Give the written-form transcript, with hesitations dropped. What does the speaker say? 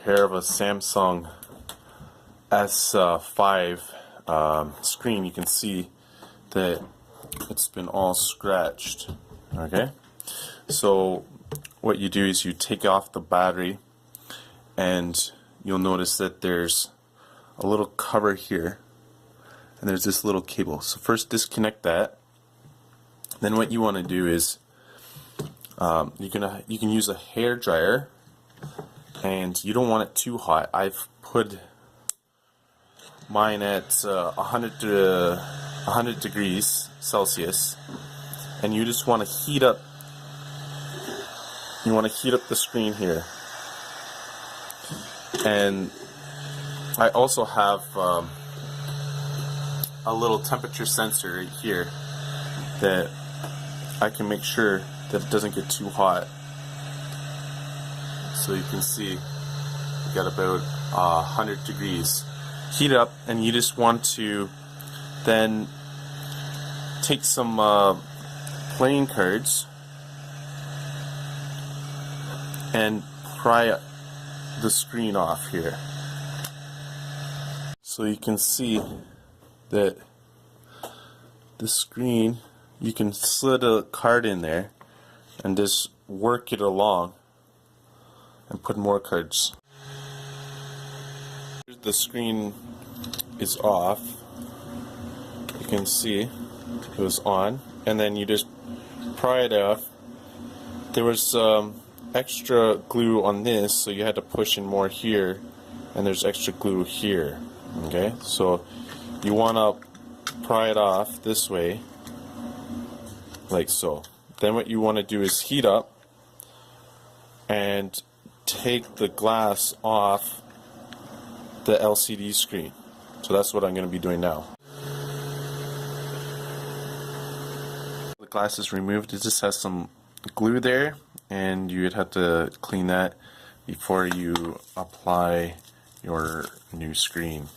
pair of a Samsung S5 screen, you can see that it's been all scratched. Okay, so what you do is you take off the battery, and you'll notice that there's a little cover here, and there's this little cable. So first disconnect that. Then what you want to do is you can use a hair dryer, and you don't want it too hot. I've put mine at 100 degrees Celsius, and you just want to heat up. You want to heat up the screen here. And I also have a little temperature sensor right here that I can make sure that it doesn't get too hot. So you can see we got about 100 degrees. Heat up, and you just want to then take some playing cards and pry the screen off here. So you can see that the screen, you can slid a card in there and just work it along and put more cards. The screen is off. You can see it was on, and then you just pry it off. There was extra glue on this, so you had to push in more here, and there's extra glue here. Okay, so you want to pry it off this way, like so. Then what you want to do is heat up and take the glass off the LCD screen. So that's what I'm going to be doing now. The glass is removed. It just has some glue there, and you'd have to clean that before you apply your new screen.